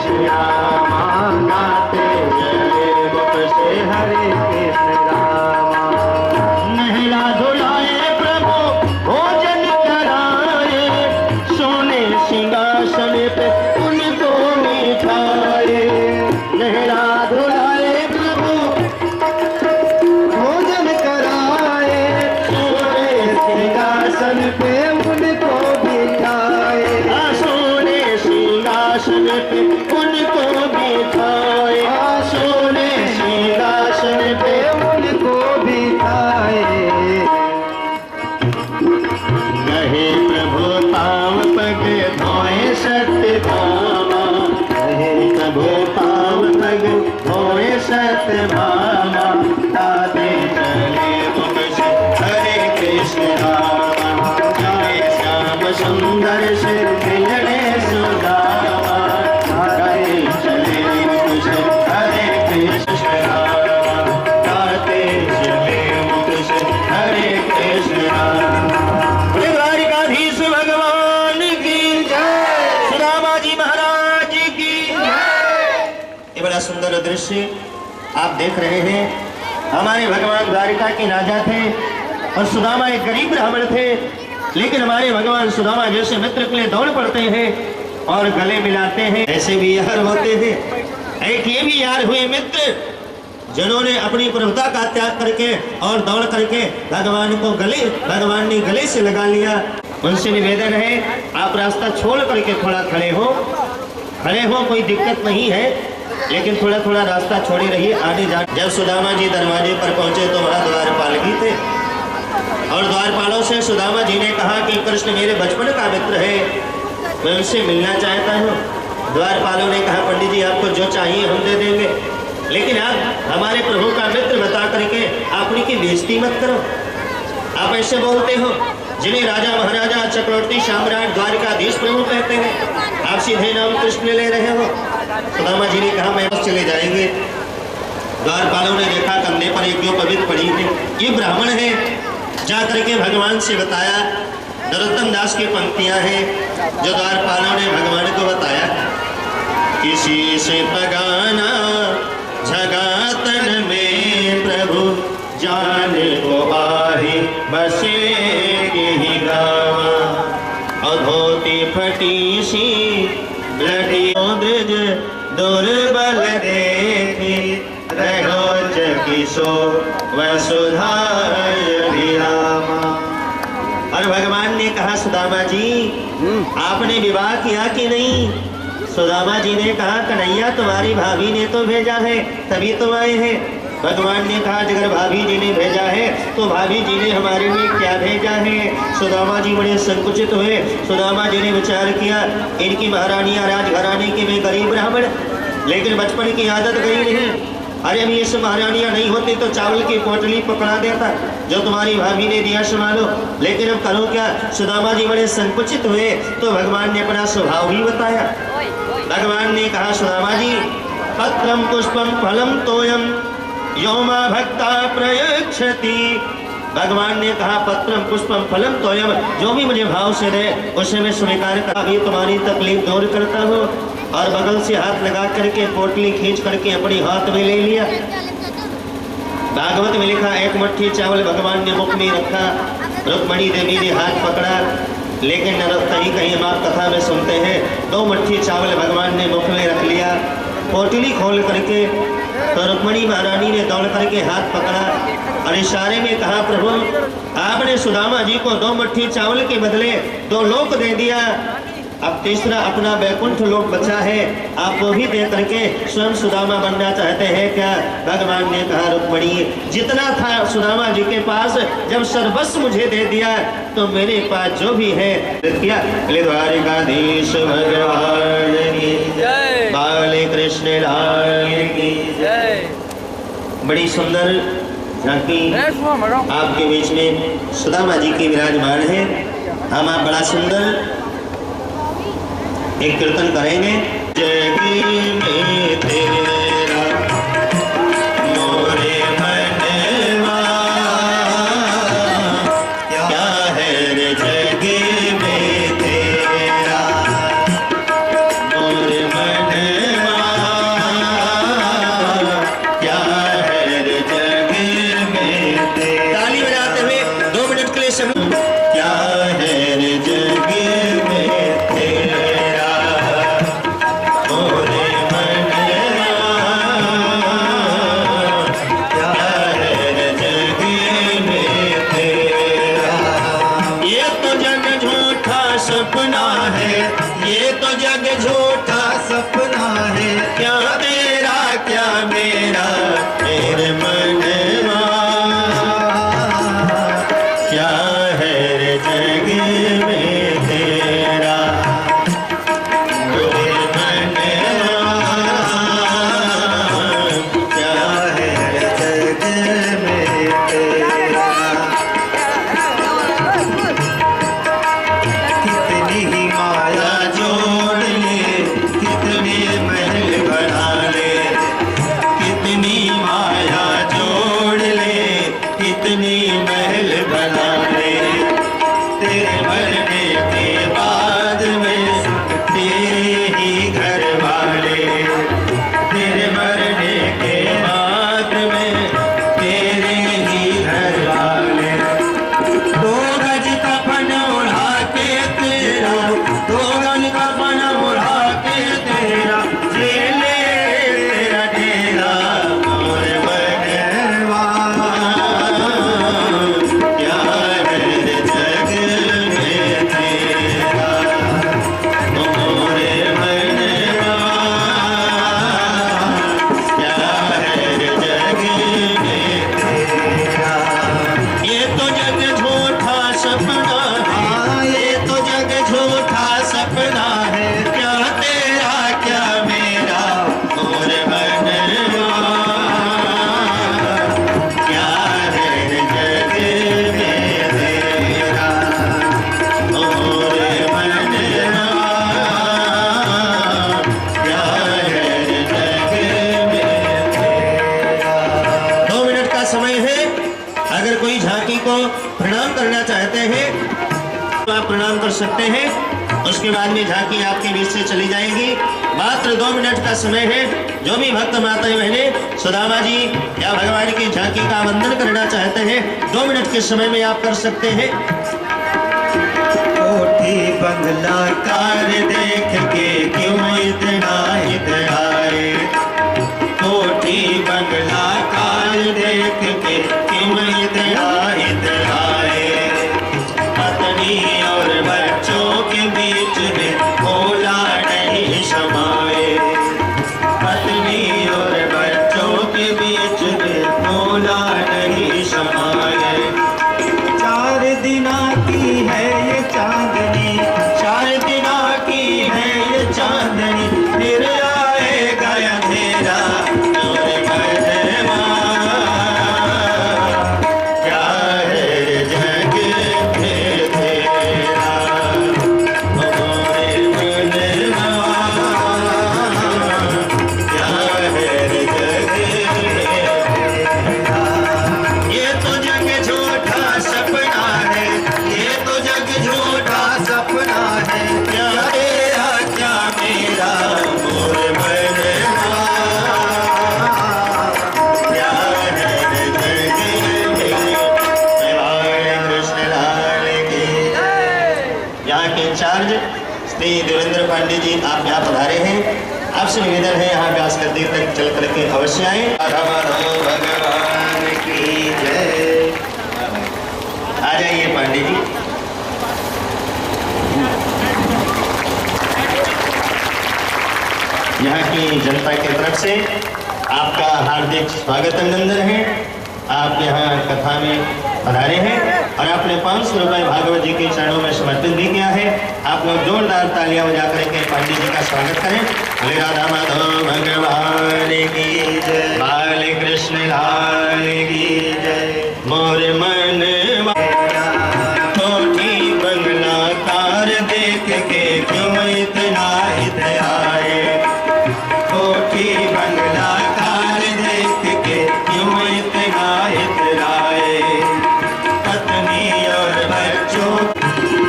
श्यामा गाते चले मुख से हरे कृष्ण रामा। नहला धुलाए प्रभु भोजन कराए, सोने सिंहासन पे उनको बिठाए। नहला धुलाए प्रभु भोजन कराए, सोने सिंहासन पे उनको बिठाए। सोने सिंहासन पे उनको बिठाए, सोने सिंहासन पे उनको बिठाए। कहे प्रभु पाँव पग धोए सत्यभामा, कहे प्रभु पाँव पग धोए सत्यभामा। गाते चले मुख से हरे कृष्ण रामा, जय श्याम सुंदर से मिलने सुदामा। गाते चले मुख से हरे कृष्ण रामा, गाते चले मुख से हरे कृष्ण रामा। द्वारिकाधीश भगवान की जय, सुदामा जी महाराज की जय। ये बड़ा सुंदर दृश्य आप देख रहे हैं। हमारे भगवान द्वारिका के राजा थे और सुदामा एक गरीब ब्राह्मण थे, लेकिन हमारे भगवान सुदामा जैसे मित्र के लिए दौड़ पड़ते हैं और गले मिलाते हैं। ऐसे भी यार होते हैं। एक ये भी यार हुए मित्र जिन्होंने अपनी प्रभुता का त्याग करके और दौड़ करके भगवान ने गले से लगा लिया। उनसे निवेदन है आप रास्ता छोड़ करके थोड़ा खड़े हो, कोई दिक्कत नहीं है, लेकिन थोड़ा थोड़ा रास्ता छोड़े रहिए, आगे जा। जब सुदामा जी दरवाजे पर पहुंचे तो वहाँ द्वारपाल भी थे और द्वारपालों से सुदामा जी ने कहा कि कृष्ण मेरे बचपन का मित्र है, मैं उनसे मिलना चाहता हूँ। द्वारपालों ने कहा पंडित जी आपको जो चाहिए हम दे देंगे, लेकिन आप हमारे प्रभु का मित्र बता करके आप उनकी बेइज्जती मत करो। आप ऐसे बोलते हो जिन्हें राजा महाराजा चक्रवर्ती सम्राट द्वारिकाधीश प्रभु कहते हैं, आप सीधे नाम कृष्ण ले रहे हो। सुदामा जी ने कहा मैं बस चले जाएंगे। द्वारपालों ने देखा कंधे पर एक जो पवित्र पड़ी है, ये ब्राह्मण है। जा करके भगवान से बताया। नरोत्तम दास की पंक्तियां हैं जो द्वारपालों ने भगवान को बताया। किसी से पगाना झगातन में प्रभु, जान को आही बसे ही गावा। अधोती फटी सी ब्लडी ब्रज दुर्बल देखी, रहो जगिसो वसुधा विरामा। और भगवान ने कहा सुदामा जी आपने विवाह किया कि नहीं? सुदामा जी ने कहा कन्हैया तुम्हारी भाभी ने तो भेजा है तभी तो आए हैं। भगवान ने कहा अगर भाभी जी ने भेजा है तो भाभी जी ने हमारे लिए क्या भेजा है? सुदामा जी बड़े संकुचित हुए। सुदामा जी ने विचार किया इनकी महारानियां राजघराने की, मैं गरीब ब्राह्मण, लेकिन बचपन की आदत गई नहीं। अरे अभी ये सब महारानियां नहीं होती तो चावल की पोटली पकड़ा देता, जो तुम्हारी भाभी ने दिया संभालो, लेकिन अब करो क्या? सुदामा जी बड़े संकुचित हुए तो भगवान ने अपना स्वभाव भी बताया। भगवान ने कहा सुदामा जी पत्रम पुष्पम फलम तोयम योमा भक्ता प्रयच्छति। भगवान ने कहा पत्रम पुष्पम फलम तोयम, जो भी मुझे भाव से दे उसे मैं स्वीकार कर, अभी तुम्हारी तकलीफ दूर करता हूँ। और बगल से हाथ लगा करके पोटली खींच करके अपने हाथ में ले लिया। भागवत में लिखा एक मुट्ठी चावल भगवान ने मुख में रखा, रुक्मणी देवी ने हाथ पकड़ा, लेकिन कहीं हम आप कथा में सुनते हैं 2 मुट्ठी चावल भगवान ने मुख में रख लिया। पोटली खोल करके तो रुक्मणी महारानी ने दौड़ करके हाथ पकड़ा और इशारे में कहा प्रभु आपने सुदामा जी को 2 मुट्ठी चावल के बदले 2 लोक दे दिया, अब तीसरा अपना वैकुंठ लोक बचा है, आप वो भी दे करके स्वयं सुदामा बनना चाहते हैं क्या? भगवान ने कहा रुक्मणी जितना था सुदामा जी के पास, जब सर्वस्व मुझे दे दिया तो मेरे पास जो भी है क्या? द्वारिकाधीश भगवान की जय, बाल कृष्ण लाल की जय। बड़ी सुंदर झांकी आपके बीच में सुदामा जी की विराजमान है। हम आप बड़ा सुंदर एक कीर्तन करेंगे। जगी में तेरा मोरे मनवा क्या है रे, जगी में तेरा मोरे मनवा को प्रणाम करना चाहते हैं तो आप प्रणाम कर सकते हैं। उसके बाद में झांकी आपके बीच से चली जाएगी। मात्र 2 मिनट का समय है। जो भी भक्त माता बहने सुदामा जी या भगवान की झांकी का वंदन करना चाहते हैं 2 मिनट के समय में आप कर सकते हैं। कोठी बंगला कार देख के क्यों इतना इतराए, कोठी बंगला कार देख के क्यों इतना इतराए, पत्नी और बच्चों के बीच में भोला नहीं समाए, पत्नी और बच्चों के बीच में भोला नहीं समाए। 4 दिना की है ये चांदनी, 4 दिना की है ये चांदनी, फिर आएगा अंधेरा मोरे मनवा, क्या है जग में तेरा मोरे मनवा, क्या है जग में तेरा। ये तो जग झूठा सपना है, ये तो जग झूठा सपना है, क्या तेरा क्या मेरा मोरे मनवा, क्या है जग में। कृष्ण लाल की। यहाँ के इंचार्ज श्री देवेंद्र पांडे जी आप यहाँ पधारे हैं। आपसे निवेदन है यहाँ व्यास गद्दी तक चल करके अवश्य आए। राधा माधव भगवान की जय। आ जाइए पांडे जी। यहाँ की जनता की तरफ से आपका हार्दिक स्वागत अभिनंदन है। आप यहाँ कथा में पधारे हैं और आपने 500 रुपये भागवत जी के चरणों में समर्पित भी किया है। आप लोग जोरदार तालियां बजा करके पांडे जी का स्वागत करें। बोले राधा माधव भगवान की जय, बाल कृष्ण लाल की जय। मोरे मन कोठी बंगला कार देख के क्यों इतना इतराए, कोठी बंगला कार देख के क्यों इतना इतराए, पत्नी और बच्चों।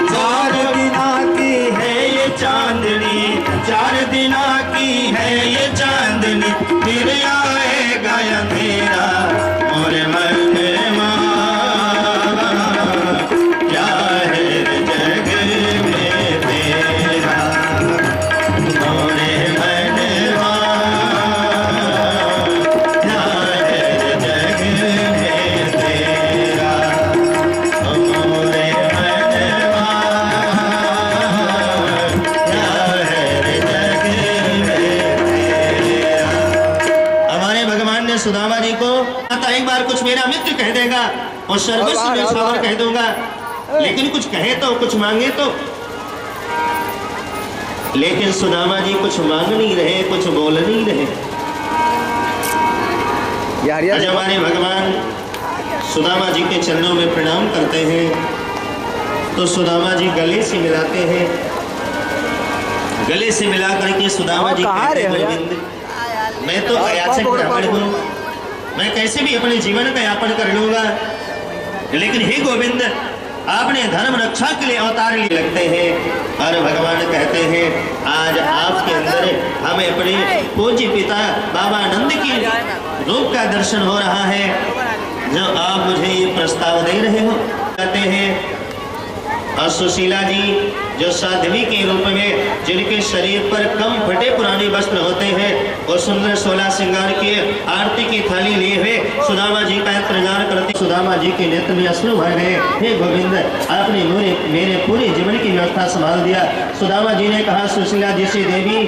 4 दिना की है ये चांदनी, 4 दिना की है ये चांदनी, फिर आएगा अंधेरा मोरे मनवा, क्या है जग में तेरा मोरे मनवा, क्या है जग में तेरा मोरे मनवा, क्या है जग में तेरा। हमारे भगवान ने सुदामा जी को एक बार कुछ मेरा मित्र कह देगा और सर्वस्व में सवार कह दूंगा, लेकिन कुछ कहे तो कुछ मांगे तो। लेकिन सुदामा जी कुछ मांग नहीं रहे, कुछ बोल नहीं रहे। आज हमारे भगवान सुदामा जी के चरणों में प्रणाम करते हैं तो सुदामा जी गले से मिलाते हैं। गले से मिला करके सुदामा जी कहते हैं, गोविंद मैं तो अयाचक ब्राह्मण हूँ, मैं कैसे भी अपने जीवन का यापन कर लूंगा, लेकिन हे गोविंद आपने धर्म रक्षा के लिए अवतार लिए लगते हैं। और भगवान कहते हैं आज आपके अंदर हमें अपने पूज्य पिता बाबा आनंद की रूप का दर्शन हो रहा है, जो आप मुझे ये प्रस्ताव दे रहे हो। कहते हैं और सुशीला जी जो साध्वी के रूप में जिनके शरीर पर कम फटे पुराने वस्त्र होते हैं, वो सुंदर 16 श्रृंगार की आरती की थाली लिए हुए सुदामा जी का इंतजार करते। सुदामा जी के नेत्र में अश्रु भर गए। हे गोविंद आपने मेरे पूरे जीवन की व्यवस्था संभाल दिया। सुदामा जी ने कहा सुशीला जी से, देवी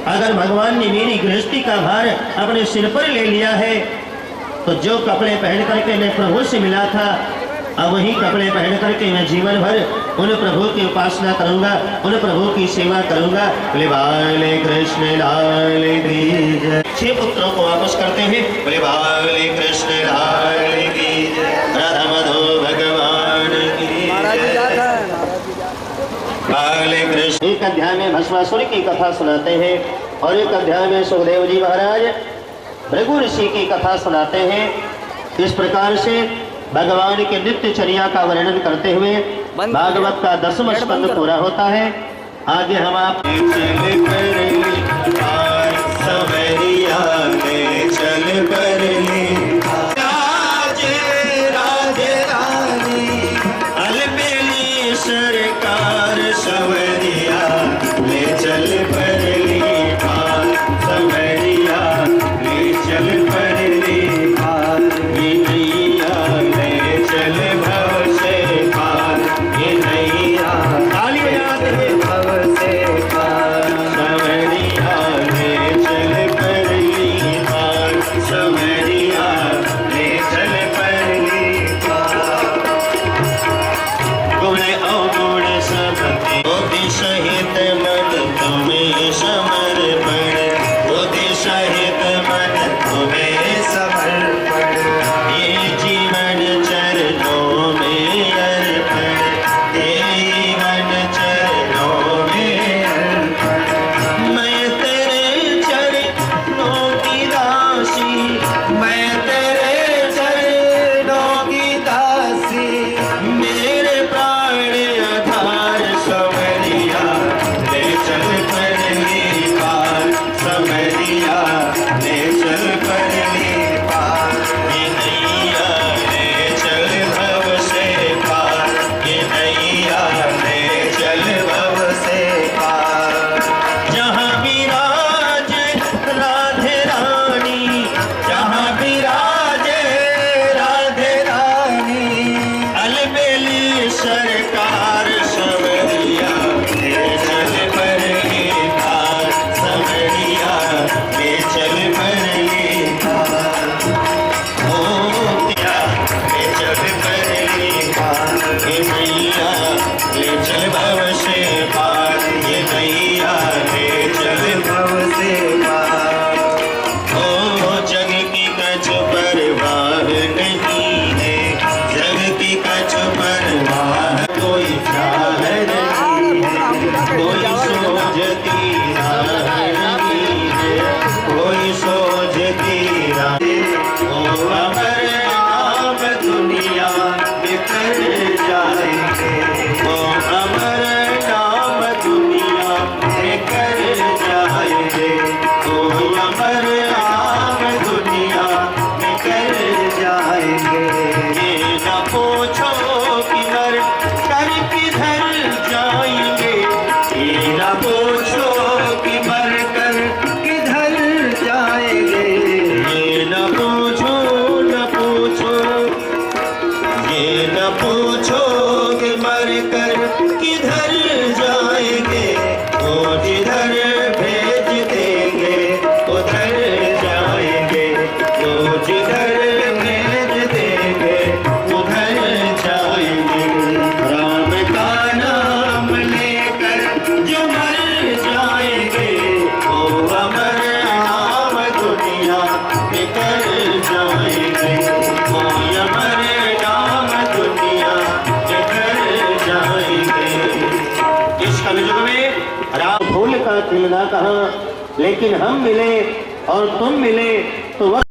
अगर भगवान ने मेरी गृहस्थी का भार अपने सिर पर ले लिया है तो जो कपड़े पहन करके मैं प्रभु से मिला था, अब वही कपड़े पहन करके मैं जीवन भर उन प्रभु की उपासना करूंगा, उन प्रभु की सेवा करूंगा। बोले बाले कृष्ण लाल की जय। 6 पुत्रों को वापस करते हैं। बोले बाले कृष्ण लाल की जय, राधा माधव भगवान की जय। बाले कृष्ण। एक अध्याय में भस्मासुर की कथा सुनाते हैं और एक अध्याय में सुखदेव जी महाराज भृगु ऋषि की कथा सुनाते हैं। इस प्रकार से भगवान के नित्य चर्या का वर्णन करते हुए भागवत का 10वां स्कंद पूरा होता है। आगे हम आप चल पर सवरिया में चल पर राधे राधे अलबेली सरकार सवरिया ले चल पर सवरिया ले चल पर खिलना कहाँ, लेकिन हम मिले और तुम मिले तो वक्त